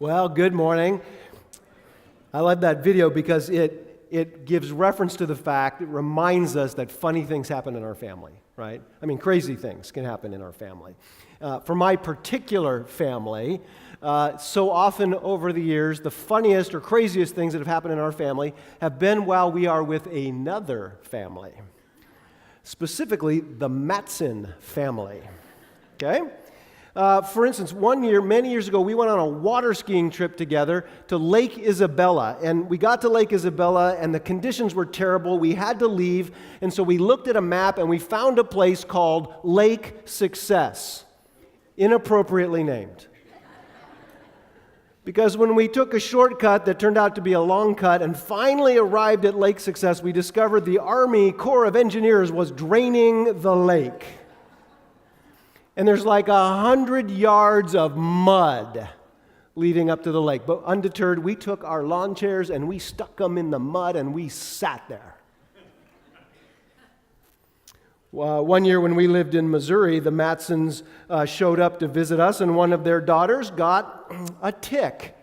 Well, good morning. I love that video because it gives reference to the fact, it reminds us that funny things happen in our family, right? I mean, crazy things can happen in our family. For my particular family, so often over the years, the funniest or craziest things that have happened in our family have been while we are with another family. Specifically, the Matson family, okay? For instance, one year, many years ago, we went on a water skiing trip together to Lake Isabella. And we got to Lake Isabella, and the conditions were terrible. We had to leave. And so we looked at a map, and we found a place called Lake Success, inappropriately named. Because when we took a shortcut that turned out to be a long cut and finally arrived at Lake Success, we discovered the Army Corps of Engineers was draining the lake. And there's like 100 yards of mud leading up to the lake. But undeterred, we took our lawn chairs and we stuck them in the mud and we sat there. One year when we lived in Missouri, the Matsons showed up to visit us, and one of their daughters got a tick.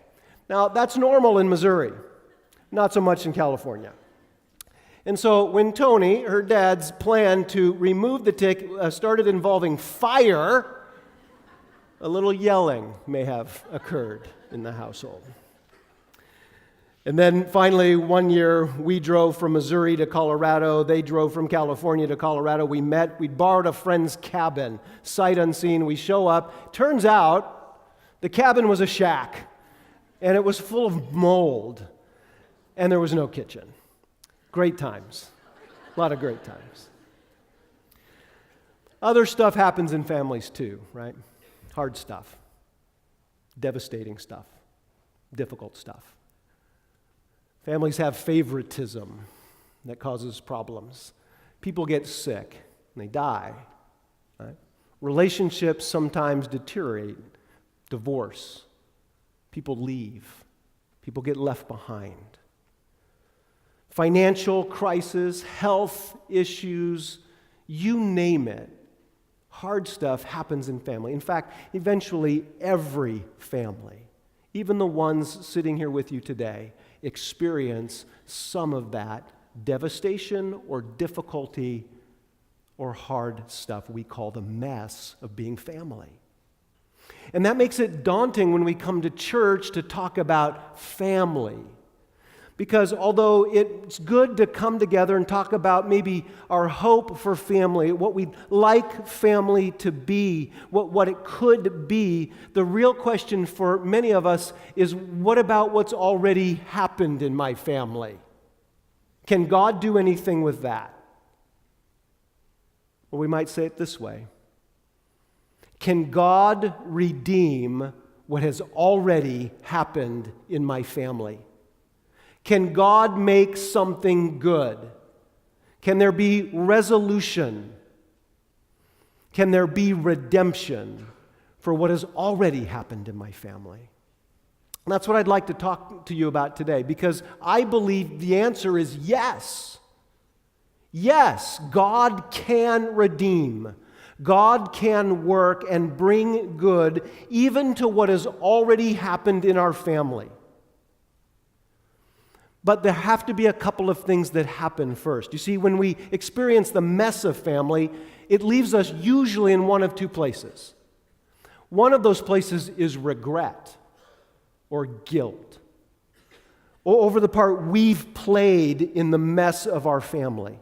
Now, that's normal in Missouri, not so much in California. And so when Tony, her dad's plan to remove the tick started involving fire, a little yelling may have occurred in the household. And then finally, one year, we drove from Missouri to Colorado. They drove from California to Colorado. We met. We borrowed a friend's cabin, sight unseen. We show up. Turns out the cabin was a shack, and it was full of mold, and there was no kitchen. Great times. A lot of great times. Other stuff happens in families too, right? Hard stuff. Devastating stuff. Difficult stuff. Families have favoritism that causes problems. People get sick and they die. Right? Relationships sometimes deteriorate. Divorce. People leave. People get left behind. Financial crisis, health issues, you name it. Hard stuff happens in family. In fact, eventually every family, even the ones sitting here with you today, experience some of that devastation or difficulty or hard stuff we call the mess of being family. And that makes it daunting when we come to church to talk about family. Because although it's good to come together and talk about maybe our hope for family, what we'd like family to be, what it could be, the real question for many of us is, what about what's already happened in my family? Can God do anything with that? Or we might say it this way. Can God redeem what has already happened in my family? Can God make something good? Can there be resolution? Can there be redemption for what has already happened in my family? And that's what I'd like to talk to you about today, because I believe the answer is yes. Yes, God can redeem. God can work and bring good even to what has already happened in our family. But there have to be a couple of things that happen first. You see, when we experience the mess of family, it leaves us usually in one of two places. One of those places is regret or guilt over the part we've played in the mess of our family.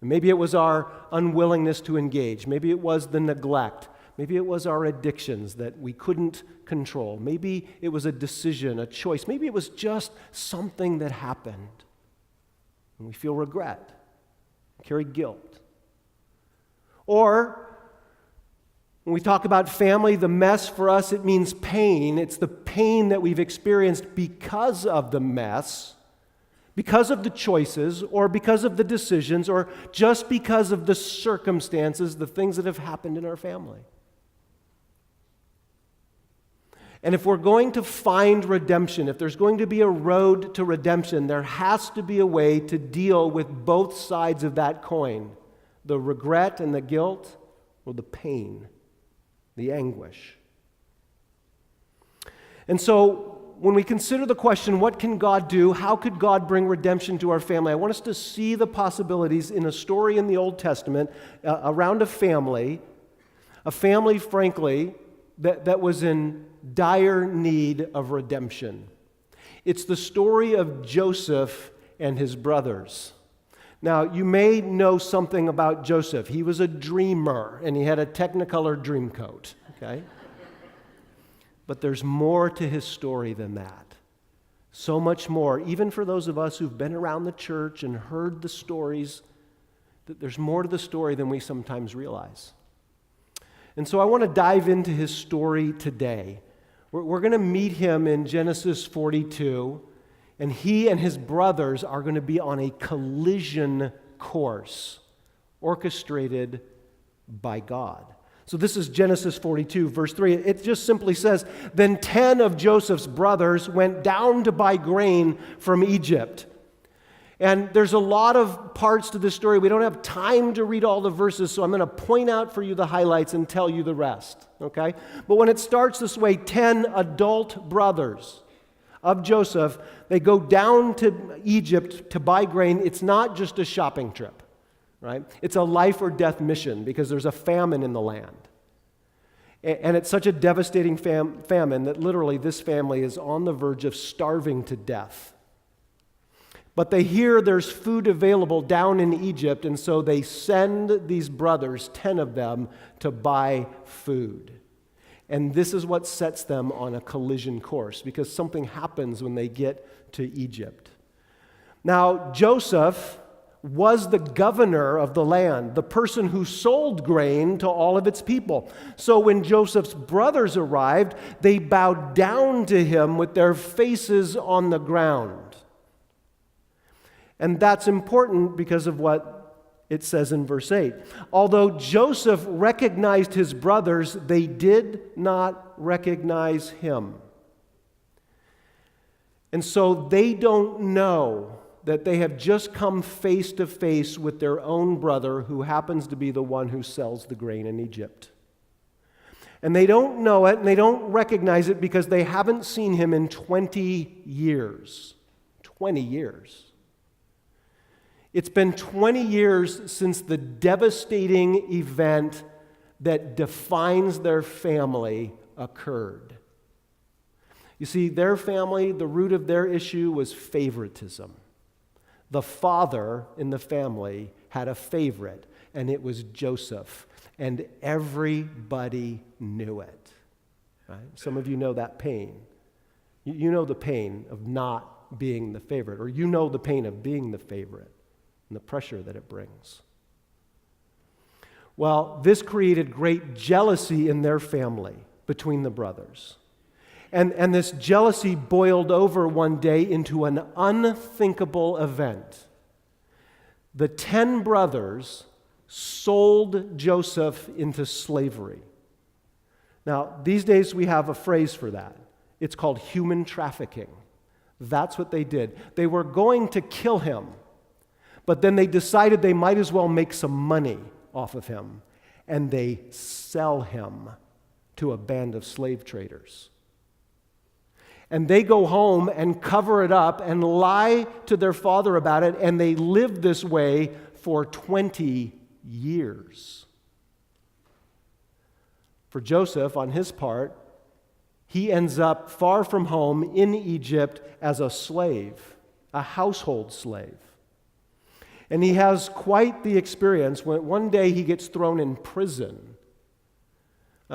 Maybe it was our unwillingness to engage. Maybe it was the neglect. Maybe it was our addictions that we couldn't control. Maybe it was a decision, a choice. Maybe it was just something that happened. And we feel regret, carry guilt. Or, when we talk about family, the mess for us, it means pain. It's the pain that we've experienced because of the mess, because of the choices, or because of the decisions, or just because of the circumstances, the things that have happened in our family. And if we're going to find redemption, if there's going to be a road to redemption, there has to be a way to deal with both sides of that coin, the regret and the guilt, or the pain, the anguish. And so when we consider the question, what can God do? How could God bring redemption to our family? I want us to see the possibilities in a story in the Old Testament around a family, frankly, that was in dire need of redemption. It's the story of Joseph and his brothers. Now, you may know something about Joseph. He was a dreamer, and he had a Technicolor dream coat, okay? But there's more to his story than that. So much more. Even for those of us who've been around the church and heard the stories, that there's more to the story than we sometimes realize. And so I want to dive into his story today. We're going to meet him in Genesis 42, and he and his brothers are going to be on a collision course orchestrated by God. So this is Genesis 42, verse 3. It just simply says, "Then 10 of Joseph's brothers went down to buy grain from Egypt." And there's a lot of parts to this story. We don't have time to read all the verses, so I'm going to point out for you the highlights and tell you the rest, okay? But when it starts this way, 10 adult brothers of Joseph, they go down to Egypt to buy grain. It's not just a shopping trip, right? It's a life or death mission because there's a famine in the land. And it's such a devastating famine that literally this family is on the verge of starving to death. But they hear there's food available down in Egypt, and so they send these brothers, 10 of them, to buy food. And this is what sets them on a collision course, because something happens when they get to Egypt. Now, Joseph was the governor of the land, the person who sold grain to all of its people. So when Joseph's brothers arrived, they bowed down to him with their faces on the ground. And that's important because of what it says in verse 8. Although Joseph recognized his brothers, they did not recognize him. And so they don't know that they have just come face to face with their own brother, who happens to be the one who sells the grain in Egypt. And they don't know it, and they don't recognize it because they haven't seen him in 20 years. 20 years. It's been 20 years since the devastating event that defines their family occurred. You see, their family, the root of their issue was favoritism. The father in the family had a favorite, and it was Joseph, and everybody knew it. Right? Some of you know that pain. You know the pain of not being the favorite, or you know the pain of being the favorite and the pressure that it brings. Well, this created great jealousy in their family between the brothers. And this jealousy boiled over one day into an unthinkable event. The 10 brothers sold Joseph into slavery. Now, these days we have a phrase for that. It's called human trafficking. That's what they did. They were going to kill him, but then they decided they might as well make some money off of him, and they sell him to a band of slave traders. And they go home and cover it up and lie to their father about it, and they live this way for 20 years. For Joseph, on his part, he ends up far from home in Egypt as a slave, a household slave. And he has quite the experience when one day he gets thrown in prison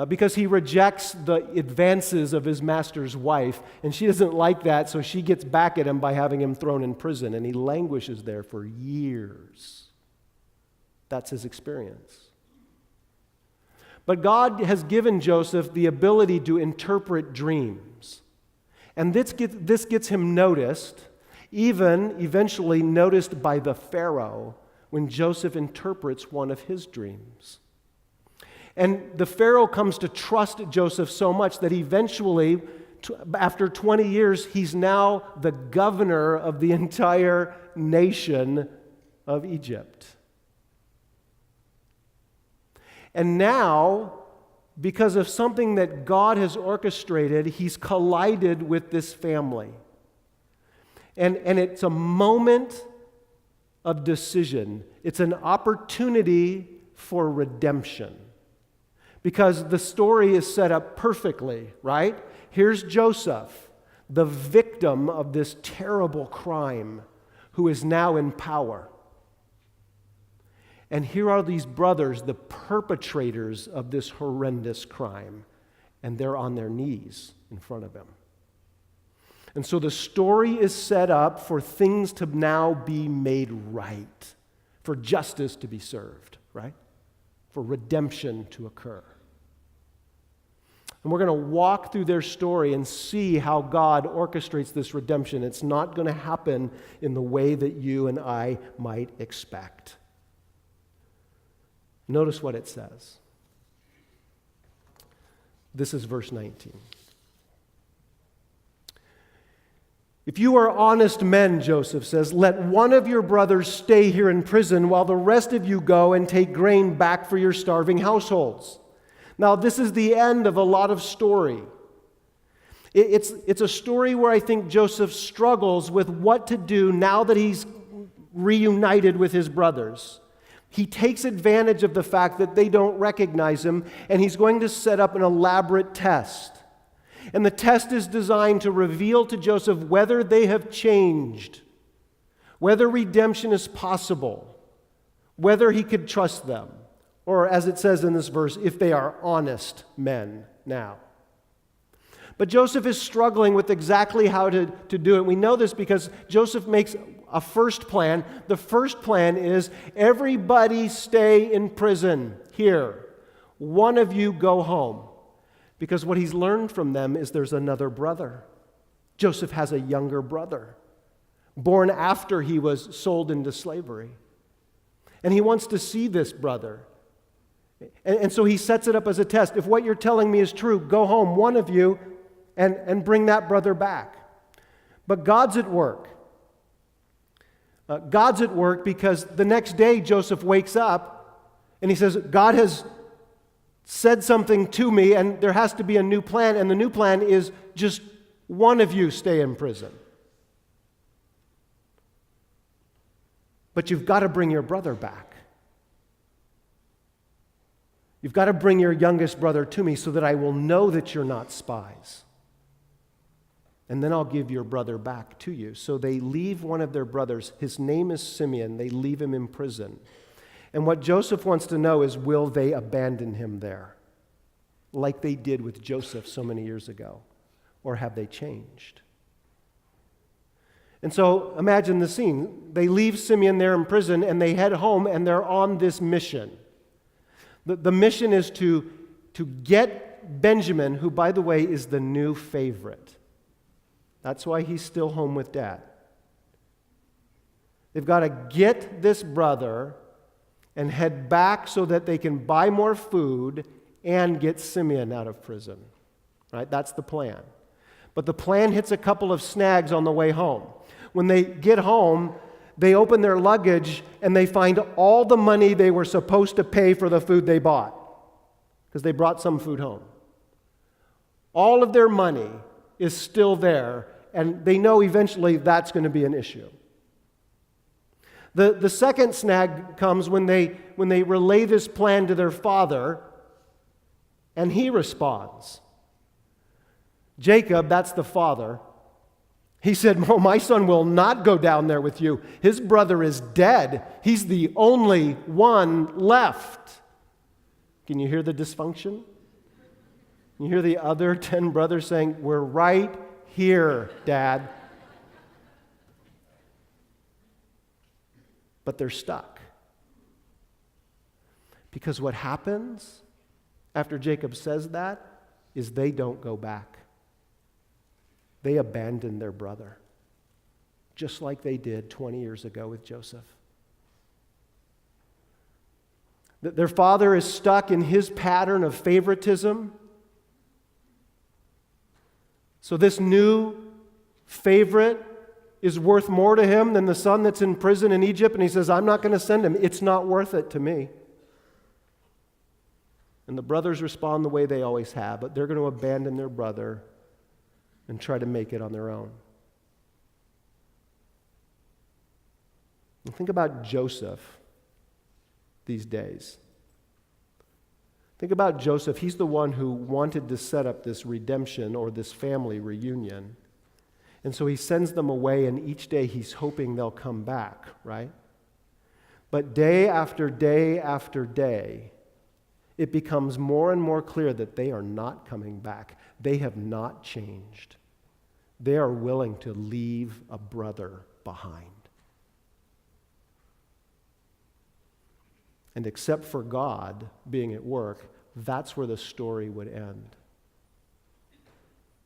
because he rejects the advances of his master's wife, and she doesn't like that, so she gets back at him by having him thrown in prison, and he languishes there for years. That's his experience. But God has given Joseph the ability to interpret dreams, and this gets him noticed, even eventually noticed by the Pharaoh when Joseph interprets one of his dreams. And the Pharaoh comes to trust Joseph so much that eventually, after 20 years, he's now the governor of the entire nation of Egypt. And now, because of something that God has orchestrated, he's collided with this family. And it's a moment of decision. It's an opportunity for redemption. Because the story is set up perfectly, right? Here's Joseph, the victim of this terrible crime, who is now in power. And here are these brothers, the perpetrators of this horrendous crime, and they're on their knees in front of him. And so the story is set up for things to now be made right, for justice to be served, right? For redemption to occur. And we're going to walk through their story and see how God orchestrates this redemption. It's not going to happen in the way that you and I might expect. Notice what it says. This is verse 19. If you are honest men, Joseph says, let one of your brothers stay here in prison while the rest of you go and take grain back for your starving households. Now, this is the end of a lot of story. It's a story where I think Joseph struggles with what to do now that he's reunited with his brothers. He takes advantage of the fact that they don't recognize him, and he's going to set up an elaborate test. And the test is designed to reveal to Joseph whether they have changed, whether redemption is possible, whether he could trust them, or as it says in this verse, if they are honest men now. But Joseph is struggling with exactly how to do it. We know this because Joseph makes a first plan. The first plan is everybody stay in prison here. One of you go home. Because what he's learned from them is there's another brother. Joseph has a younger brother, born after he was sold into slavery. And he wants to see this brother. And so he sets it up as a test. If what you're telling me is true, go home, one of you, and bring that brother back. But God's at work. God's at work because the next day Joseph wakes up and he says, God has said something to me, and there has to be a new plan, and the new plan is just one of you stay in prison. But you've got to bring your brother back. You've got to bring your youngest brother to me so that I will know that you're not spies. And then I'll give your brother back to you. So they leave one of their brothers. His name is Simeon. They leave him in prison. And what Joseph wants to know is, will they abandon him there, like they did with Joseph so many years ago? Or have they changed? And so imagine the scene. They leave Simeon there in prison, and they head home, and they're on this mission. The mission is to get Benjamin, who, by the way, is the new favorite. That's why he's still home with Dad. They've got to get this brother and head back so that they can buy more food and get Simeon out of prison. Right? That's the plan. But the plan hits a couple of snags on the way home. When they get home, they open their luggage and they find all the money they were supposed to pay for the food they bought, because they brought some food home. All of their money is still there, and they know eventually that's going to be an issue. The second snag comes when they relay this plan to their father, and he responds. Jacob, that's the father, he said, "Oh, my son will not go down there with you. His brother is dead. He's the only one left." Can you hear the dysfunction? You hear the other 10 brothers saying, "We're right here, Dad." But they're stuck. Because what happens after Jacob says that is they don't go back. They abandon their brother, just like they did 20 years ago with Joseph. Their father is stuck in his pattern of favoritism. So this new favorite is worth more to him than the son that's in prison in Egypt, and he says, "I'm not going to send him. It's not worth it to me." And the brothers respond the way they always have, but they're going to abandon their brother and try to make it on their own. And think about Joseph these days. Think about Joseph. He's the one who wanted to set up this redemption or this family reunion. And so he sends them away, and each day he's hoping they'll come back, right? But day after day after day, it becomes more and more clear that they are not coming back. They have not changed. They are willing to leave a brother behind. And except for God being at work, that's where the story would end.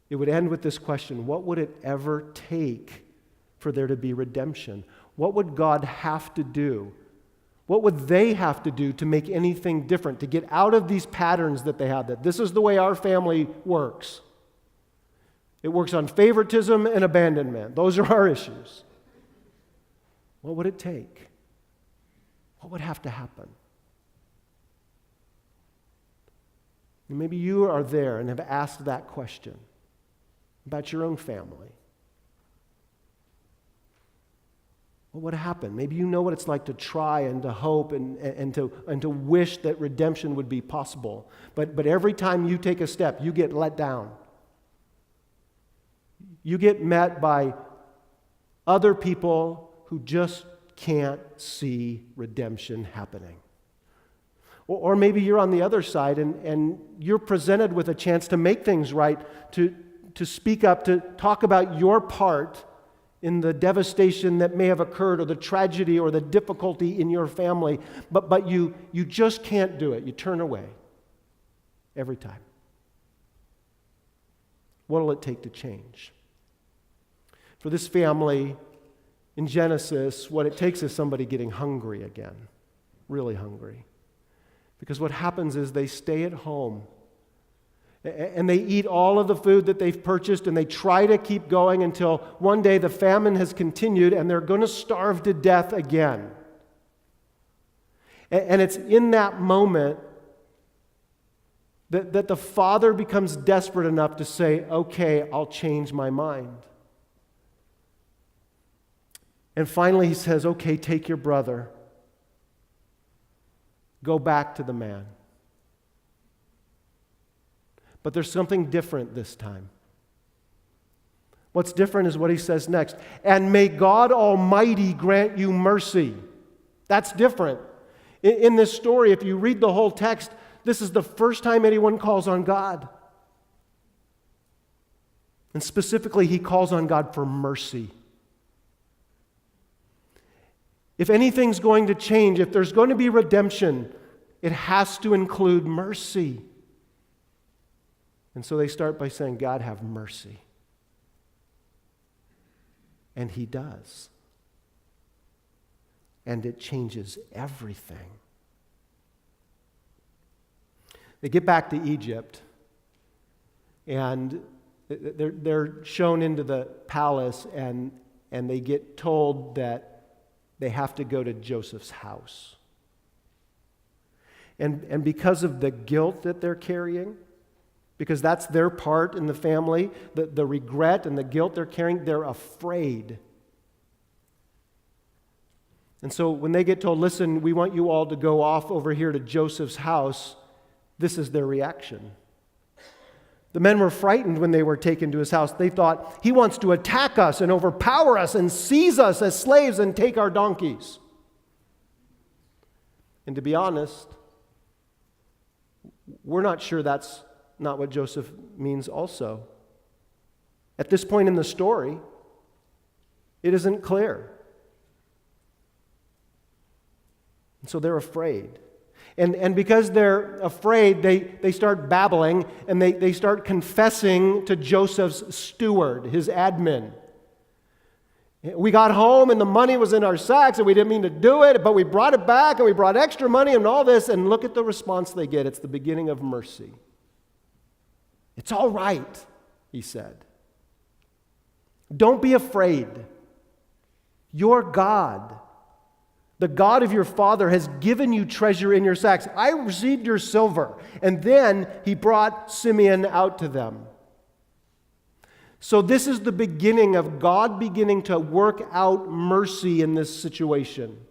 It would end with this question: what would it ever take for there to be redemption? What would God have to do? What would they have to do to make anything different, to get out of these patterns that they have, that this is the way our family works? It works on favoritism and abandonment. Those are our issues. What would it take? What would have to happen? And maybe you are there and have asked that question about your own family. What would happen? Maybe you know what it's like to try and to hope and to wish that redemption would be possible. But every time you take a step, you get let down. You get met by other people who just can't see redemption happening. Or maybe you're on the other side and you're presented with a chance to make things right, to speak up, to talk about your part in the devastation that may have occurred, or the tragedy or the difficulty in your family, but you just can't do it. You turn away every time. What will it take to change? For this family in Genesis, what it takes is somebody getting hungry again, really hungry. Because what happens is they stay at home and they eat all of the food that they've purchased, and they try to keep going until one day the famine has continued and they're going to starve to death again. And it's in that moment that the father becomes desperate enough to say, okay, I'll change my mind. And finally he says, okay, take your brother. Go back to the man. But there's something different this time. What's different is what he says next. And may God Almighty grant you mercy. That's different. In this story, if you read the whole text, this is the first time anyone calls on God. And specifically, he calls on God for mercy. If anything's going to change, if there's going to be redemption, it has to include mercy. And so they start by saying, God, have mercy. And he does. And it changes everything. They get back to Egypt, and they're shown into the palace, and they get told that they have to go to Joseph's house. And because of the guilt that they're carrying, because that's their part in the family, the regret and the guilt they're carrying, they're afraid. And so when they get told, listen, we want you all to go off over here to Joseph's house, this is their reaction. The men were frightened when they were taken to his house. They thought, he wants to attack us and overpower us and seize us as slaves and take our donkeys. And to be honest, we're not sure that's not what Joseph means also. At this point in the story, it isn't clear. And so they're afraid. And because they're afraid, they start babbling, and they start confessing to Joseph's steward, his admin. We got home and the money was in our sacks and we didn't mean to do it, but we brought it back and we brought extra money and all this, and look at the response they get. It's the beginning of mercy. It's all right, he said. Don't be afraid. Your God The God of your father has given you treasure in your sacks. I received your silver." And then he brought Simeon out to them. So this is the beginning of God beginning to work out mercy in this situation.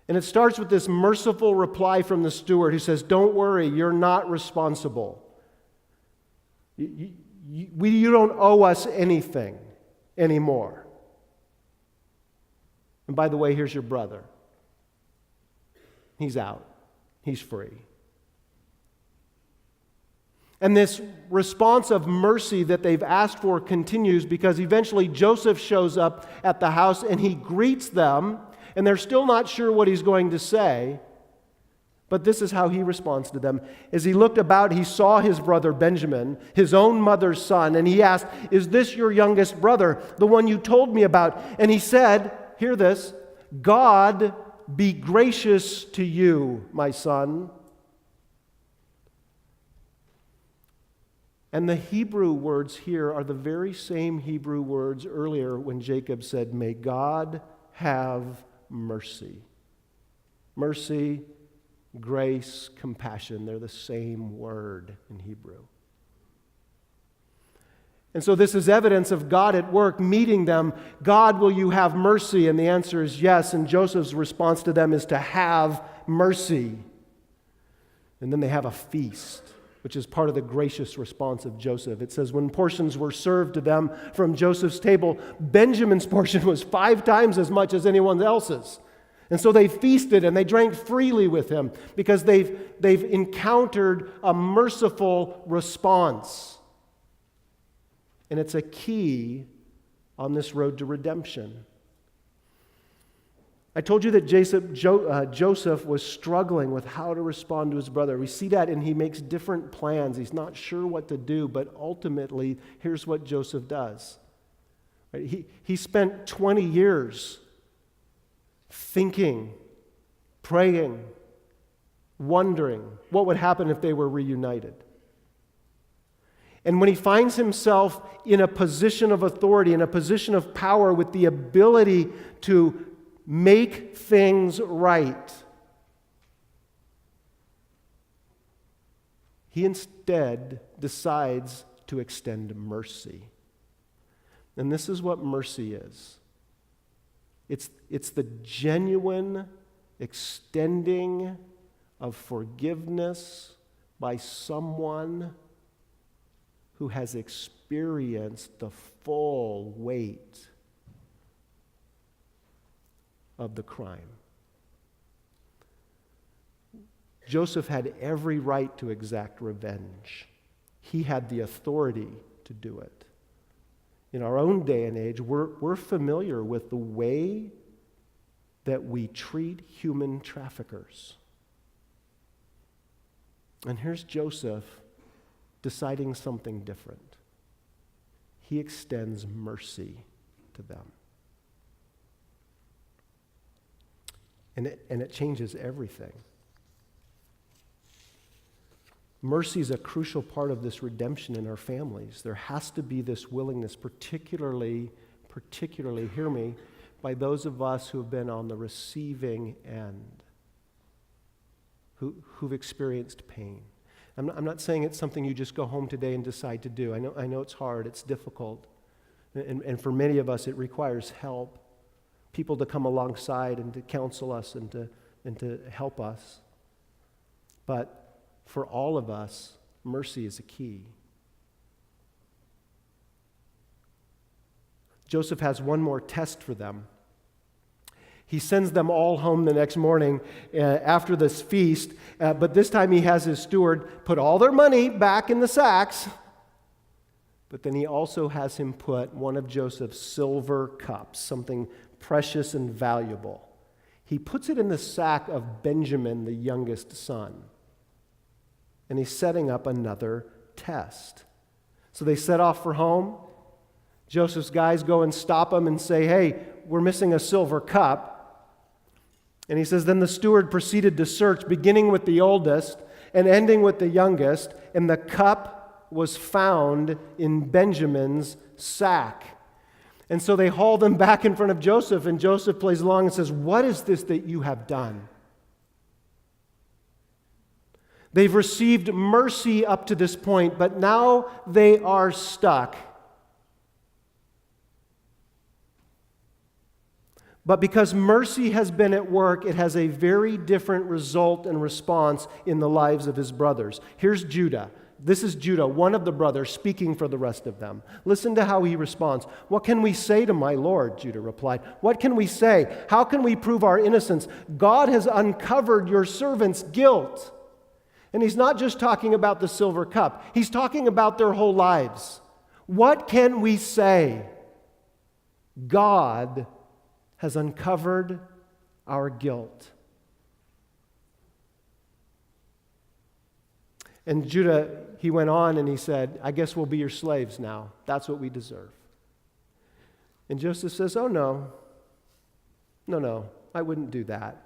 And it starts with this merciful reply from the steward who says, "Don't worry, you're not responsible. You don't owe us anything anymore. And by the way, here's your brother. He's out. He's free." And this response of mercy that they've asked for continues because eventually Joseph shows up at the house and he greets them, and they're still not sure what he's going to say. But this is how he responds to them. As he looked about, he saw his brother Benjamin, his own mother's son, and he asked, "Is this your youngest brother, the one you told me about?" And he said, hear this, "God be gracious to you, my son." And the Hebrew words here are the very same Hebrew words earlier when Jacob said, "May God have mercy." Mercy, grace, compassion, they're the same word in Hebrew. And so this is evidence of God at work meeting them. "God, will you have mercy?" And the answer is yes. And Joseph's response to them is to have mercy. And then they have a feast, which is part of the gracious response of Joseph. It says, when portions were served to them from Joseph's table, Benjamin's portion was 5 times as much as anyone else's. And so they feasted and they drank freely with him because they've encountered a merciful response. And it's a key on this road to redemption. I told you that Joseph was struggling with how to respond to his brother. We see that, and he makes different plans. He's not sure what to do, but ultimately, here's what Joseph does. He spent 20 years thinking, praying, wondering what would happen if they were reunited. And when he finds himself in a position of authority, in a position of power with the ability to make things right, he instead decides to extend mercy. And this is what mercy is. It's the genuine extending of forgiveness by someone who has experienced the full weight of the crime. Joseph had every right to exact revenge. He had the authority to do it. In our own day and age, we're familiar with the way that we treat human traffickers. And here's Joseph deciding something different. He extends mercy to them. And it changes everything. Mercy is a crucial part of this redemption in our families. There has to be this willingness, particularly, hear me, by those of us who have been on the receiving end, who've experienced pain. I'm not saying it's something you just go home today and decide to do. I know it's hard, it's difficult. And for many of us, it requires help. People to come alongside and to counsel us and to help us. But for all of us, mercy is a key. Joseph has one more test for them. He sends them all home the next morning after this feast, but this time he has his steward put all their money back in the sacks, but then he also has him put one of Joseph's silver cups, something precious and valuable. He puts it in the sack of Benjamin, the youngest son, and he's setting up another test. So they set off for home. Joseph's guys go and stop him and say, "Hey, we're missing a silver cup." And he says, then the steward proceeded to search, beginning with the oldest and ending with the youngest, and the cup was found in Benjamin's sack. And so they haul them back in front of Joseph, and Joseph plays along and says, "What is this that you have done?" They've received mercy up to this point, but now they are stuck. But because mercy has been at work, it has a very different result and response in the lives of his brothers. Here's Judah. This is Judah, one of the brothers, speaking for the rest of them. Listen to how he responds. "What can we say to my Lord?" Judah replied. "What can we say? How can we prove our innocence? God has uncovered your servant's guilt." And he's not just talking about the silver cup. He's talking about their whole lives. What can we say? God has uncovered our guilt. And Judah, he went on and he said, "I guess we'll be your slaves now. That's what we deserve." And Joseph says, "Oh, no. No, I wouldn't do that.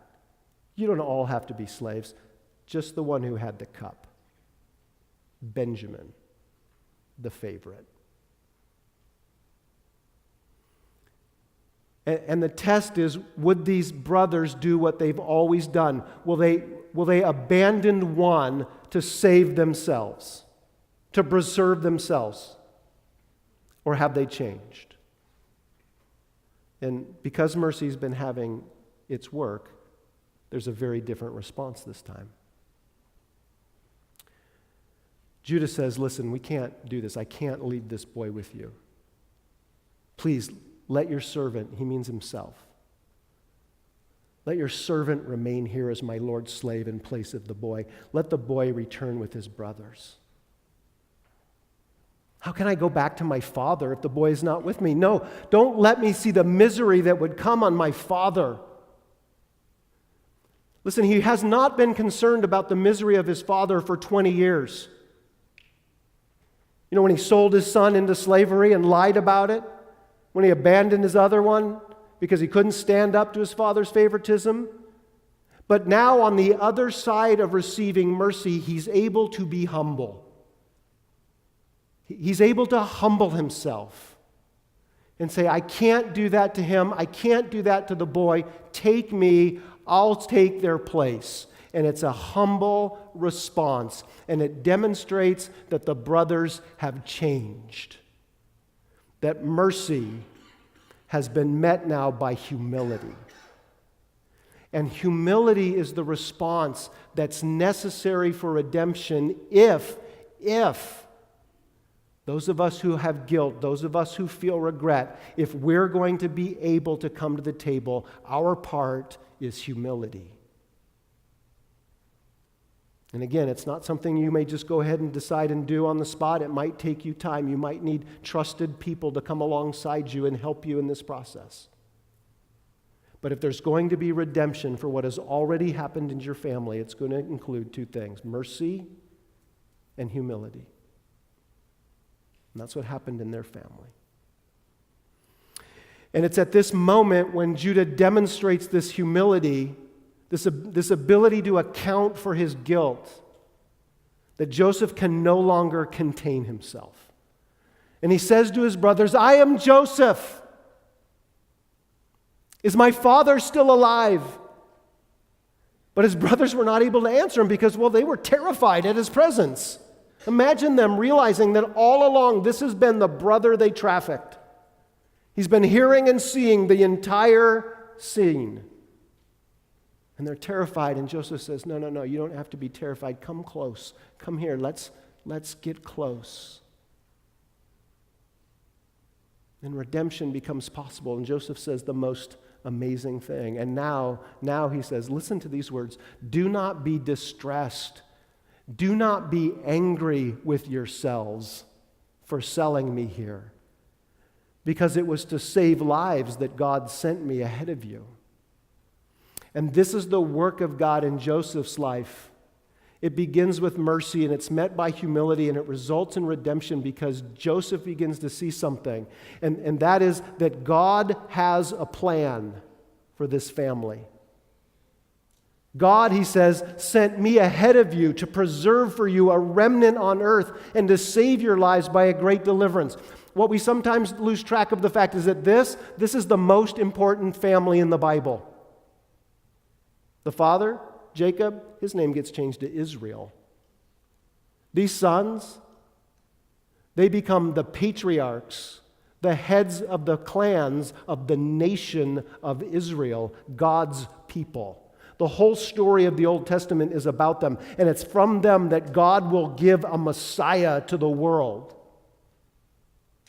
You don't all have to be slaves. Just the one who had the cup. Benjamin, the favorite." And the test is, would these brothers do what they've always done? Will they abandon one to save themselves, to preserve themselves? Or have they changed? And because mercy's been having its work, there's a very different response this time. Judah says, "Listen, we can't do this. I can't leave this boy with you. Please, let your servant," he means himself, "let your servant remain here as my Lord's slave in place of the boy. Let the boy return with his brothers." How can I go back to my father if the boy is not with me? No, don't let me see the misery that would come on my father. Listen, he has not been concerned about the misery of his father for 20 years. You know, when he sold his son into slavery and lied about it, when he abandoned his other one because he couldn't stand up to his father's favoritism. But now, on the other side of receiving mercy, he's able to be humble. He's able to humble himself and say, "I can't do that to him. I can't do that to the boy. Take me. I'll take their place." And it's a humble response. And it demonstrates that the brothers have changed. That mercy has been met now by humility. And humility is the response that's necessary for redemption if those of us who have guilt, those of us who feel regret, if we're going to be able to come to the table, our part is humility. And again, it's not something you may just go ahead and decide and do on the spot. It might take you time. You might need trusted people to come alongside you and help you in this process. But if there's going to be redemption for what has already happened in your family, it's going to include two things: mercy and humility. And that's what happened in their family. And it's at this moment when Judah demonstrates this humility, this ability to account for his guilt, that Joseph can no longer contain himself. And he says to his brothers, "I am Joseph. Is my father still alive?" But his brothers were not able to answer him because, well, they were terrified at his presence. Imagine them realizing that all along this has been the brother they trafficked. He's been hearing and seeing the entire scene. And they're terrified, and Joseph says, No, you don't have to be terrified. Come close. Come here. Let's get close. And redemption becomes possible. And Joseph says the most amazing thing. And now he says, listen to these words. "Do not be distressed. Do not be angry with yourselves for selling me here, because it was to save lives that God sent me ahead of you." And this is the work of God in Joseph's life. It begins with mercy, and it's met by humility, and it results in redemption because Joseph begins to see something. And that is that God has a plan for this family. God, he says, sent me ahead of you to preserve for you a remnant on earth and to save your lives by a great deliverance. what we sometimes lose track of the fact is that this is the most important family in the Bible. The father, Jacob, his name gets changed to Israel. These sons, they become the patriarchs, the heads of the clans of the nation of Israel, God's people. The whole story of the Old Testament is about them, and it's from them that God will give a Messiah to the world.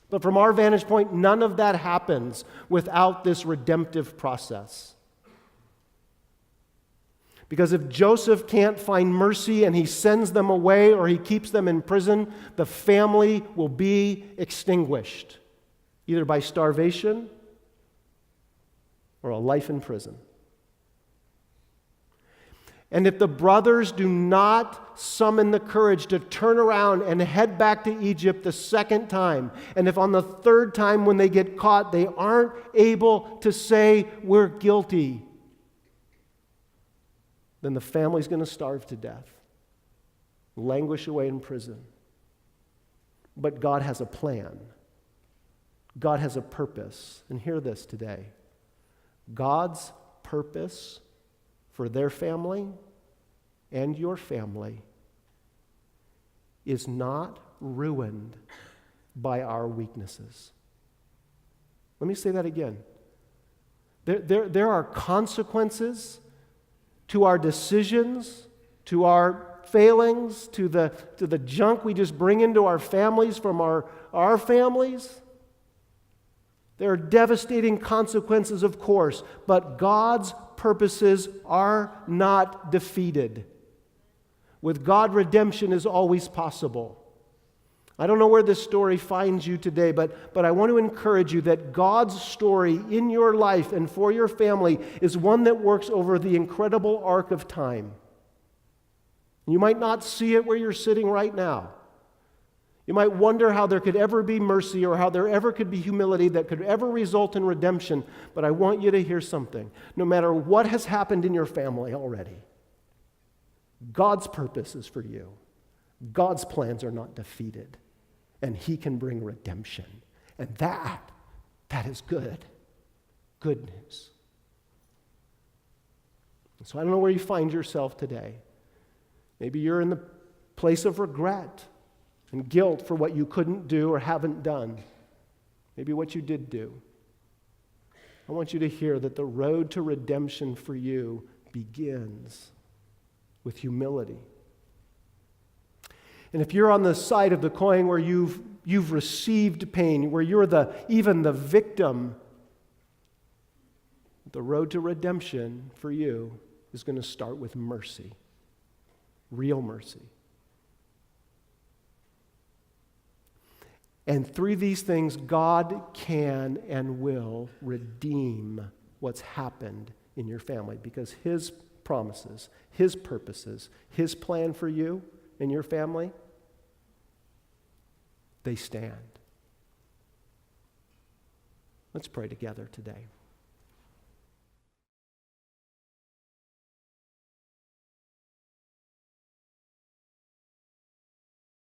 But from our vantage point, none of that happens without this redemptive process. Because if Joseph can't find mercy and he sends them away or he keeps them in prison, the family will be extinguished, either by starvation or a life in prison. And if the brothers do not summon the courage to turn around and head back to Egypt the second time, and if on the third time when they get caught, they aren't able to say, we're guilty, then the family's going to starve to death, languish away in prison. But God has a plan. God has a purpose. And hear this today. God's purpose for their family and your family is not ruined by our weaknesses. Let me say that again. There are consequences to our decisions, to our failings, to the junk we just bring into our families from our families. There are devastating consequences, of course, but God's purposes are not defeated. With God, redemption is always possible. I don't know where this story finds you today, but I want to encourage you that God's story in your life and for your family is one that works over the incredible arc of time. You might not see it where you're sitting right now. You might wonder how there could ever be mercy or how there ever could be humility that could ever result in redemption, but I want you to hear something. No matter what has happened in your family already, God's purpose is for you. God's plans are not defeated, and He can bring redemption. And that is good. Good news. So I don't know where you find yourself today. Maybe you're in the place of regret and guilt for what you couldn't do or haven't done. Maybe what you did do. I want you to hear that the road to redemption for you begins with humility. And if you're on the side of the coin where you've received pain, where you're even the victim, the road to redemption for you is going to start with mercy. Real mercy. And through these things, God can and will redeem what's happened in your family because His promises, His purposes, His plan for you and your family, they stand. Let's pray together today.